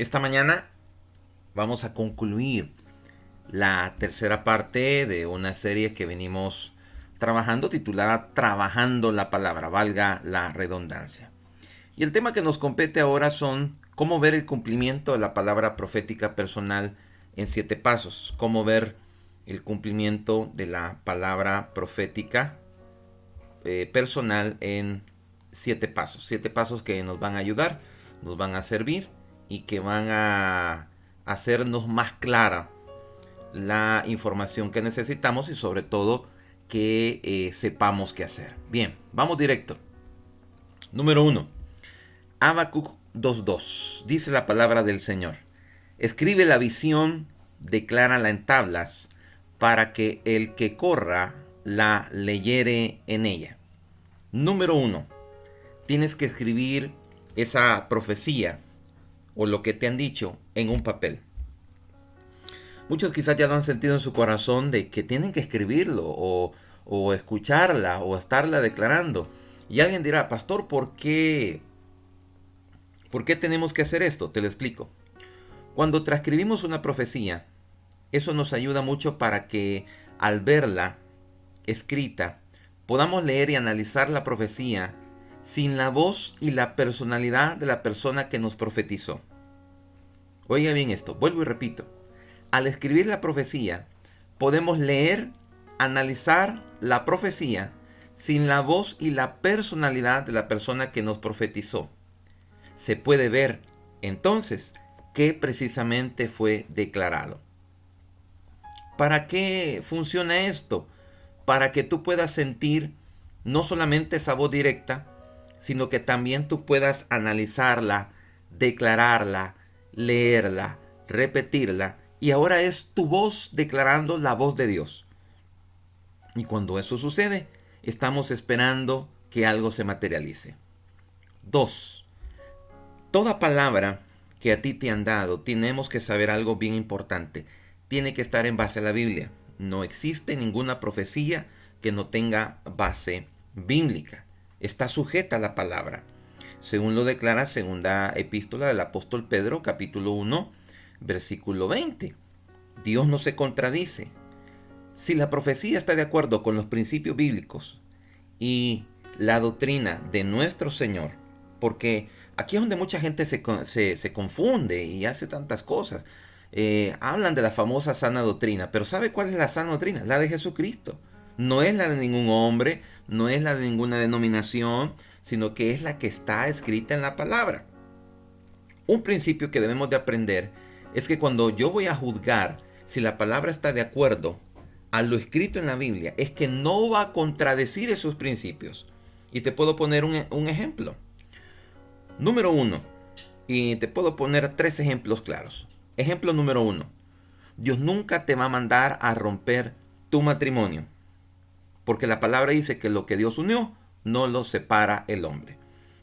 Esta mañana vamos a concluir la tercera parte de una serie que venimos trabajando titulada Trabajando la Palabra, valga la redundancia. Y el tema que nos compete ahora son cómo ver el cumplimiento de la palabra profética personal en 7 pasos. Cómo ver el cumplimiento de la palabra profética personal en 7 pasos. 7 pasos que nos van a ayudar, nos van a servir y que van a hacernos más clara la información que necesitamos y sobre todo que sepamos qué hacer. Bien, vamos directo. Número 1. Habacuc 2:2. Dice la palabra del Señor. Escribe la visión, declárala en tablas, para que el que corra la leyere en ella. Número 1. Tienes que escribir esa profecía o lo que te han dicho en un papel. Muchos quizás ya lo han sentido en su corazón de que tienen que escribirlo o escucharla o estarla declarando. Y alguien dirá, pastor, ¿por qué tenemos que hacer esto? Te lo explico. Cuando transcribimos una profecía, eso nos ayuda mucho para que al verla escrita, podamos leer y analizar la profecía sin la voz y la personalidad de la persona que nos profetizó. Oiga bien esto, vuelvo y repito. Al escribir la profecía, podemos leer, analizar la profecía sin la voz y la personalidad de la persona que nos profetizó. Se puede ver, entonces, qué precisamente fue declarado. ¿Para qué funciona esto? Para que tú puedas sentir no solamente esa voz directa, sino que también tú puedas analizarla, declararla, leerla, repetirla, y ahora es tu voz declarando la voz de Dios. Y cuando eso sucede, estamos esperando que algo se materialice. 2. Toda palabra que a ti te han dado, tenemos que saber algo bien importante. Tiene que estar en base a la Biblia. No existe ninguna profecía que no tenga base bíblica. Está sujeta a la palabra. Según lo declara segunda epístola del apóstol Pedro, capítulo 1, versículo 20. Dios no se contradice. Si la profecía está de acuerdo con los principios bíblicos y la doctrina de nuestro Señor, porque aquí es donde mucha gente se confunde y hace tantas cosas. Hablan de la famosa sana doctrina, pero ¿sabe cuál es la sana doctrina? La de Jesucristo. No es la de ningún hombre, no es la de ninguna denominación, sino que es la que está escrita en la palabra. Un principio que debemos de aprender es que cuando yo voy a juzgar si la palabra está de acuerdo a lo escrito en la Biblia, es que no va a contradecir esos principios. Y te puedo poner un ejemplo. Número 1. Y te puedo poner 3 ejemplos claros. Ejemplo número 1. Dios nunca te va a mandar a romper tu matrimonio. Porque la palabra dice que lo que Dios unió, no lo separa el hombre.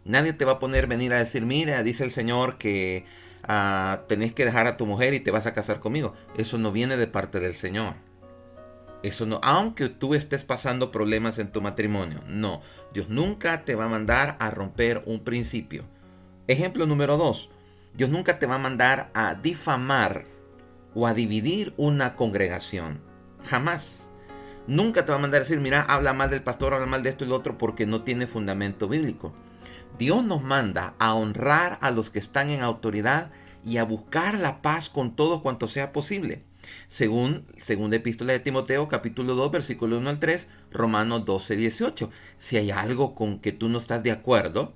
Nadie te va a venir a decir, mira, dice el Señor que tenés que dejar a tu mujer y te vas a casar conmigo. Eso no viene de parte del Señor. Eso no, aunque tú estés pasando problemas en tu matrimonio. No, Dios nunca te va a mandar a romper un principio. Ejemplo número 2. Dios nunca te va a mandar a difamar o a dividir una congregación. Jamás. Nunca te va a mandar a decir, mira, habla mal del pastor, habla mal de esto y lo otro, porque no tiene fundamento bíblico. Dios nos manda a honrar a los que están en autoridad y a buscar la paz con todos cuanto sea posible. Según segunda epístola de Timoteo, capítulo 2, versículo 1 al 3, Romanos 12, 18. Si hay algo con que tú no estás de acuerdo,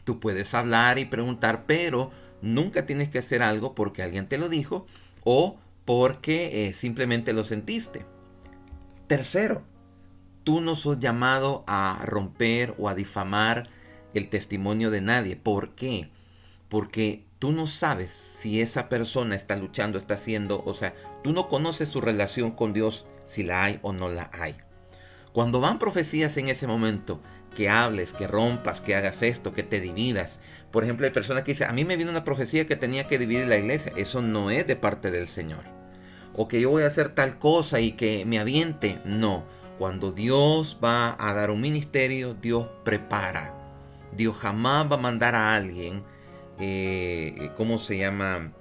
tú puedes hablar y preguntar, pero nunca tienes que hacer algo porque alguien te lo dijo o porque simplemente lo sentiste. Tercero, tú no sos llamado a romper o a difamar el testimonio de nadie. ¿Por qué? Porque tú no sabes si esa persona está luchando, está haciendo, o sea, tú no conoces su relación con Dios, si la hay o no la hay. Cuando van profecías en ese momento, que hables, que rompas, que hagas esto, que te dividas. Por ejemplo, hay personas que dicen, a mí me vino una profecía que tenía que dividir la iglesia. Eso no es de parte del Señor. O que yo voy a hacer tal cosa y que me aviente. No. Cuando Dios va a dar un ministerio, Dios prepara. Dios jamás va a mandar a alguien ¿cómo se llama?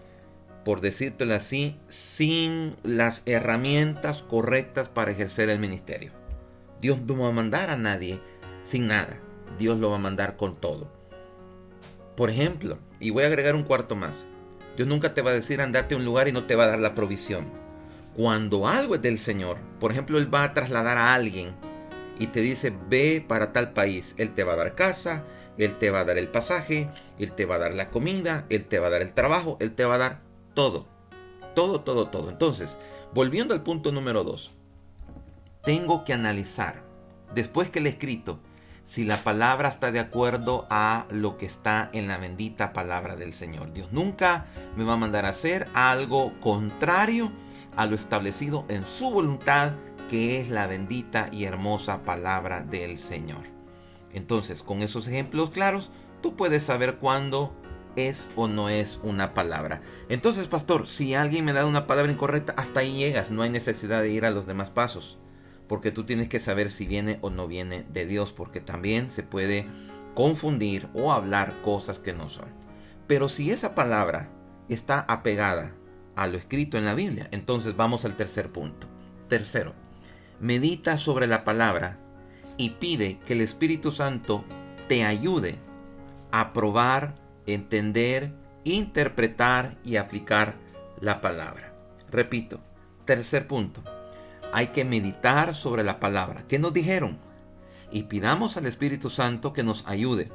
Por decírtelo así, sin las herramientas correctas para ejercer el ministerio. Dios no va a mandar a nadie sin nada. Dios lo va a mandar con todo. Por ejemplo, y voy a agregar un cuarto más. Dios nunca te va a decir andate a un lugar y no te va a dar la provisión. Cuando algo es del Señor, por ejemplo, Él va a trasladar a alguien y te dice ve para tal país. Él te va a dar casa, Él te va a dar el pasaje, Él te va a dar la comida, Él te va a dar el trabajo, Él te va a dar todo. Todo, todo, todo. Entonces, volviendo al punto número 2. Tengo que analizar, después que le he escrito, si la palabra está de acuerdo a lo que está en la bendita palabra del Señor. Dios nunca me va a mandar a hacer algo contrario a lo establecido en su voluntad, que es la bendita y hermosa palabra del Señor. Entonces, con esos ejemplos claros, tú puedes saber cuándo es o no es una palabra. Entonces, pastor, si alguien me da una palabra incorrecta, hasta ahí llegas. No hay necesidad de ir a los demás pasos, porque tú tienes que saber si viene o no viene de Dios, porque también se puede confundir o hablar cosas que no son. Pero si esa palabra está apegada a lo escrito en la Biblia, entonces vamos al tercer punto. Tercero, medita sobre la palabra y pide que el Espíritu Santo te ayude a probar, entender, interpretar y aplicar la palabra. Repito, tercer punto. Hay que meditar sobre la palabra. ¿Qué nos dijeron? Y pidamos al Espíritu Santo que nos ayude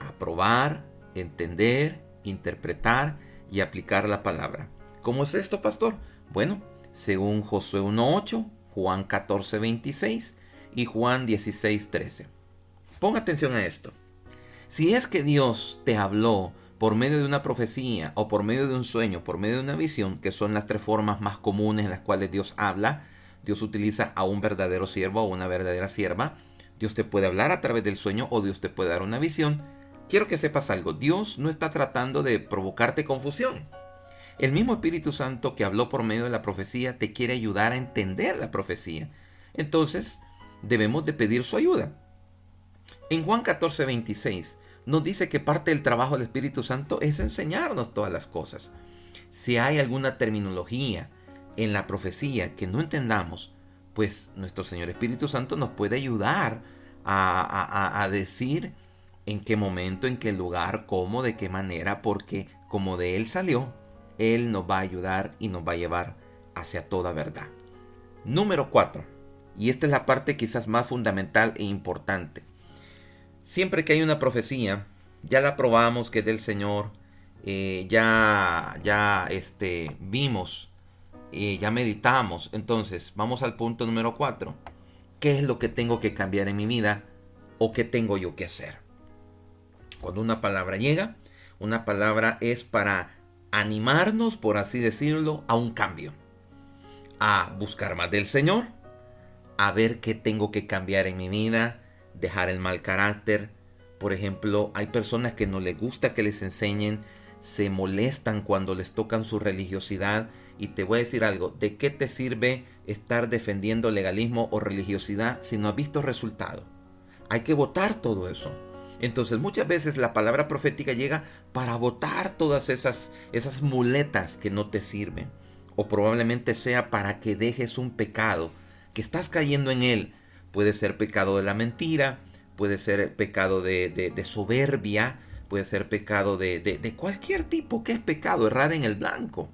a probar, entender, interpretar y aplicar la palabra. ¿Cómo es esto, pastor? Bueno, según Josué 1:8, Juan 14:26 y Juan 16:13. Ponga atención a esto. Si es que Dios te habló por medio de una profecía o por medio de un sueño, por medio de una visión, que son las tres formas más comunes en las cuales Dios habla, Dios utiliza a un verdadero siervo o una verdadera sierva. Dios te puede hablar a través del sueño o Dios te puede dar una visión. Quiero que sepas algo. Dios no está tratando de provocarte confusión. El mismo Espíritu Santo que habló por medio de la profecía te quiere ayudar a entender la profecía. Entonces, debemos de pedir su ayuda. En Juan 14:26 nos dice que parte del trabajo del Espíritu Santo es enseñarnos todas las cosas. Si hay alguna terminología en la profecía que no entendamos, pues nuestro Señor Espíritu Santo nos puede ayudar a decir en qué momento, en qué lugar, cómo, de qué manera, porque como de Él salió, Él nos va a ayudar y nos va a llevar hacia toda verdad. Número 4. Y esta es la parte quizás más fundamental e importante. Siempre que hay una profecía, ya la probamos que es del Señor, vimos, ya meditamos. Entonces, vamos al punto número 4. ¿Qué es lo que tengo que cambiar en mi vida o qué tengo yo que hacer? Cuando una palabra llega, una palabra es para animarnos, por así decirlo, a un cambio, a buscar más del Señor, a ver qué tengo que cambiar en mi vida, dejar el mal carácter. Por ejemplo, hay personas que no les gusta que les enseñen, se molestan cuando les tocan su religiosidad. Y te voy a decir algo, ¿de qué te sirve estar defendiendo legalismo o religiosidad si no has visto resultado? Hay que votar todo eso. Entonces muchas veces la palabra profética llega para votar todas esas muletas que no te sirven. O probablemente sea para que dejes un pecado que estás cayendo en él. Puede ser pecado de la mentira, puede ser pecado de soberbia, puede ser pecado de cualquier tipo. ¿Qué es pecado? Errar en el blanco.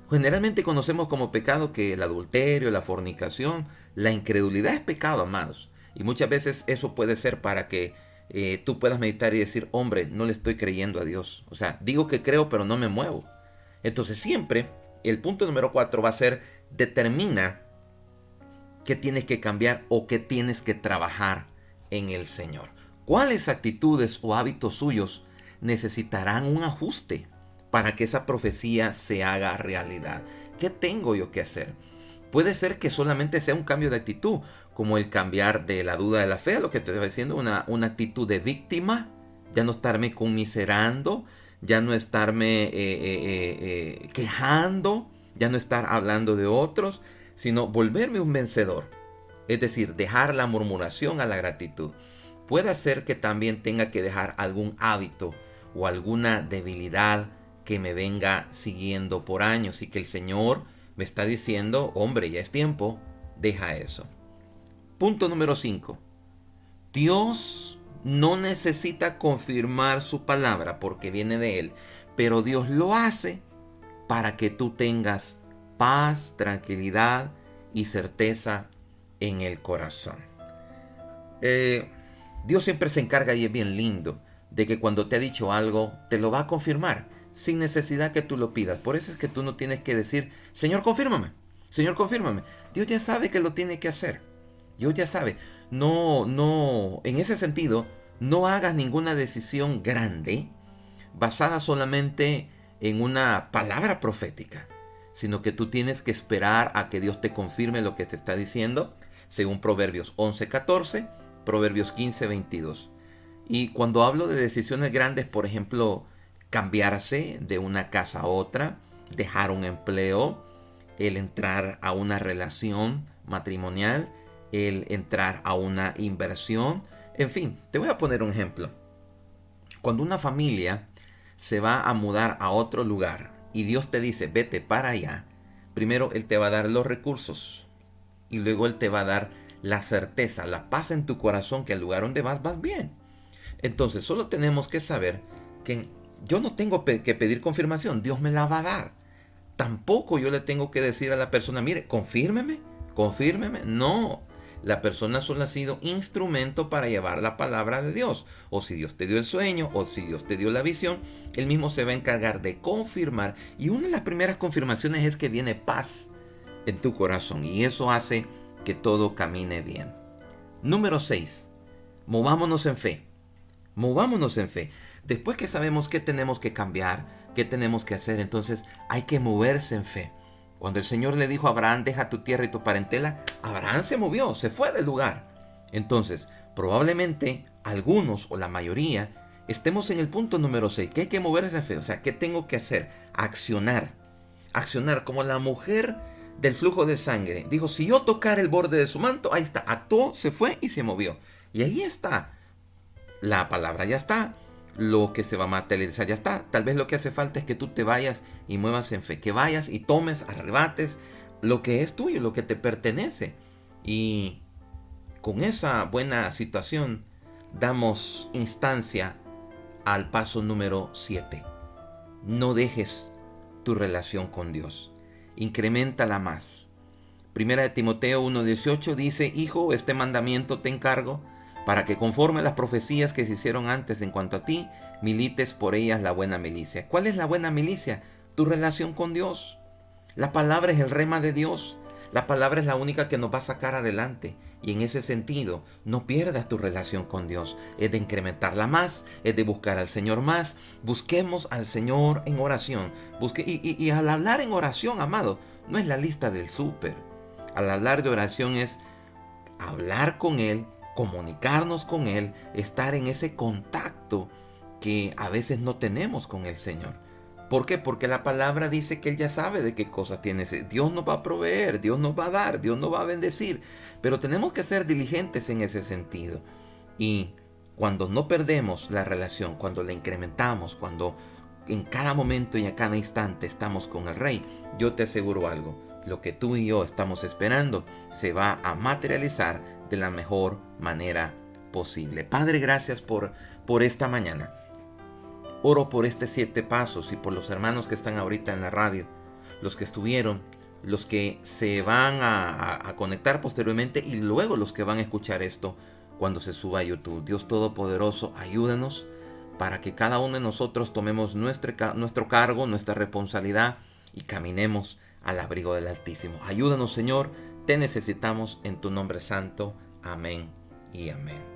Generalmente conocemos como pecado que el adulterio, la fornicación, la incredulidad es pecado, amados. Y muchas veces eso puede ser para que tú puedas meditar y decir, hombre, no le estoy creyendo a Dios. O sea, digo que creo, pero no me muevo. Entonces siempre el punto número 4 va a ser, determina qué tienes que cambiar o qué tienes que trabajar en el Señor. ¿Cuáles actitudes o hábitos suyos necesitarán un ajuste para que esa profecía se haga realidad? ¿Qué tengo yo que hacer? Puede ser que solamente sea un cambio de actitud, como el cambiar de la duda de la fe, lo que te estoy diciendo, una actitud de víctima, ya no estarme conmiserando, ya no estarme quejando, ya no estar hablando de otros, sino volverme un vencedor. Es decir, dejar la murmuración a la gratitud. Puede ser que también tenga que dejar algún hábito o alguna debilidad que me venga siguiendo por años y que el Señor me está diciendo, hombre, ya es tiempo, deja eso. Punto número 5. Dios no necesita confirmar su palabra porque viene de Él, pero Dios lo hace para que tú tengas paz, tranquilidad y certeza en el corazón. Dios siempre se encarga, y es bien lindo, de que cuando te ha dicho algo, te lo va a confirmar, sin necesidad que tú lo pidas. Por eso es que tú no tienes que decir, Señor, confírmame, Señor, confírmame. Dios ya sabe que lo tiene que hacer. Dios ya sabe. No, en ese sentido, no hagas ninguna decisión grande basada solamente en una palabra profética, sino que tú tienes que esperar a que Dios te confirme lo que te está diciendo, según Proverbios 11:14, Proverbios 15:22. Y cuando hablo de decisiones grandes, por ejemplo, cambiarse de una casa a otra, dejar un empleo, el entrar a una relación matrimonial, el entrar a una inversión, en fin, te voy a poner un ejemplo. Cuando una familia se va a mudar a otro lugar y Dios te dice, vete para allá, primero Él te va a dar los recursos y luego Él te va a dar la certeza, la paz en tu corazón que al lugar donde vas bien. Entonces solo tenemos que saber que yo no tengo que pedir confirmación, Dios me la va a dar. Tampoco yo le tengo que decir a la persona, mire, confírmeme. No, la persona solo ha sido instrumento para llevar la palabra de Dios. O si Dios te dio el sueño, o si Dios te dio la visión, Él mismo se va a encargar de confirmar. Y una de las primeras confirmaciones es que viene paz en tu corazón. Y eso hace que todo camine bien. Número 6. Movámonos en fe. Movámonos en fe. Después que sabemos qué tenemos que cambiar, qué tenemos que hacer, entonces hay que moverse en fe. Cuando el Señor le dijo a Abraham, deja tu tierra y tu parentela, Abraham se movió, se fue del lugar. Entonces, probablemente algunos o la mayoría estemos en el punto número 6, que hay que moverse en fe. O sea, ¿qué tengo que hacer? Accionar. Accionar como la mujer del flujo de sangre. Dijo, si yo tocar el borde de su manto, ahí está. Actuó, se fue y se movió. Y ahí está. La palabra ya está. Lo que se va a materializar ya está. Tal vez lo que hace falta es que tú te vayas y muevas en fe. Que vayas y tomes, arrebates lo que es tuyo, lo que te pertenece. Y con esa buena situación damos instancia al paso número 7. No dejes tu relación con Dios. Increméntala más. Primera de Timoteo 1:18 dice, hijo, este mandamiento te encargo, para que conforme a las profecías que se hicieron antes en cuanto a ti, milites por ellas la buena milicia. ¿Cuál es la buena milicia? Tu relación con Dios. La palabra es el rema de Dios. La palabra es la única que nos va a sacar adelante. Y en ese sentido, no pierdas tu relación con Dios. Es de incrementarla más, es de buscar al Señor más. Busquemos al Señor en oración. Y al hablar en oración, amado, no es la lista del súper. Al hablar de oración es hablar con Él, comunicarnos con Él, estar en ese contacto que a veces no tenemos con el Señor. ¿Por qué? Porque la palabra dice que Él ya sabe de qué cosas tiene. Dios nos va a proveer, Dios nos va a dar, Dios nos va a bendecir. Pero tenemos que ser diligentes en ese sentido. Y cuando no perdemos la relación, cuando la incrementamos, cuando en cada momento y a cada instante estamos con el Rey, yo te aseguro algo. Lo que tú y yo estamos esperando se va a materializar de la mejor manera posible. Padre, gracias por esta mañana. Oro por estos 7 pasos y por los hermanos que están ahorita en la radio, los que estuvieron, los que se van a conectar posteriormente y luego los que van a escuchar esto cuando se suba a YouTube. Dios Todopoderoso, ayúdanos para que cada uno de nosotros tomemos nuestro cargo, nuestra responsabilidad y caminemos al abrigo del Altísimo. Ayúdanos, Señor, te necesitamos en tu nombre santo. Amén y amén.